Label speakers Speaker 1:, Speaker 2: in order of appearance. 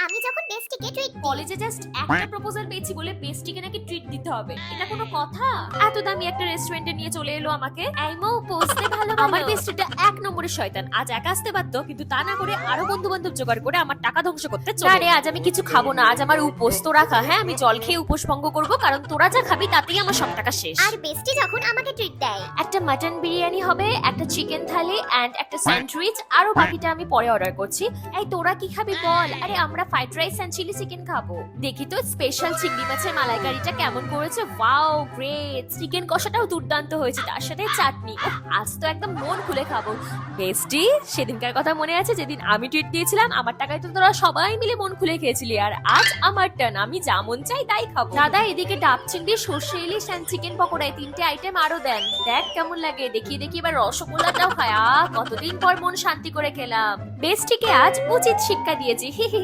Speaker 1: আমি যখন বেস্টিকে ট্রিট
Speaker 2: কলেজে জাস্ট একটা প্রপোজাল পেয়েছি বলে বেস্টিকে নাকি ট্রিট দিতে হবে, এটা কোনো কথা? এত দামি একটা রেস্টুরেন্টে নিয়ে চলে এলো আমাকে। এইমো পোস্টে ভালো আমার বেস্টিটা এক নম্বরের শয়তান। আজ একা আসতে পারতো, কিন্তু তা না করে আরো বন্ধু বান্ধব জোগাড় করে আমার টাকা ধ্বংস করতে চলে। আরে আজ আমি কিছু খাবো না, আজ আমার উপোস। তোরা খা। হ্যাঁ, আমি জল খেয়ে উপোস ভঙ্গ করবো, কারণ তোরা যা খাবি তাতেই আমার সব টাকা শেষ।
Speaker 1: আর বেস্টি যখন আমাকে ট্রিট দেয়,
Speaker 2: একটা মাটন বিরিয়ানি হবে, একটা চিকেন থালি এন্ড একটা স্যান্ডউইচ, আরো বাকিটা আমি পরে অর্ডার করছি। এই তোরা কি খাবি বল? আরে আমরা fried rice and chilli chicken খাবো। দেখি তো স্পেশাল চিংড়ি মাছের মালাইকারিটা কেমন করেছে। Wow great. চিকেন কষাটাও দুর্দান্ত হয়েছে, তার সাথে চাটনি। আজ তো একদম মন খুলে খাবো। বেস্টি, সেদিনকার কথা মনে আছে যেদিন আমি ট্রিট দিয়েছিলাম? আমার টাকায় তো তোরা সবাই মিলে মন খুলে খেয়েছিলি, আর আজ আমার টার্ন, আমি যা মন চাই তাই খাবো। দাদা এদিকে ডাব চিংড়ি, সর্ষে ইলিশ এন্ড চিকেন পকোড়ায় 3টে আইটেম আরো দেন। দেখ কেমন লাগে, দেখি দেখি এবার রসগোল্লাটাও খায়। কতদিন পর মন শান্তি করে খেলাম। বেস্টিকে আজ উচিত শিক্ষা দিয়েছি। হি হি হি।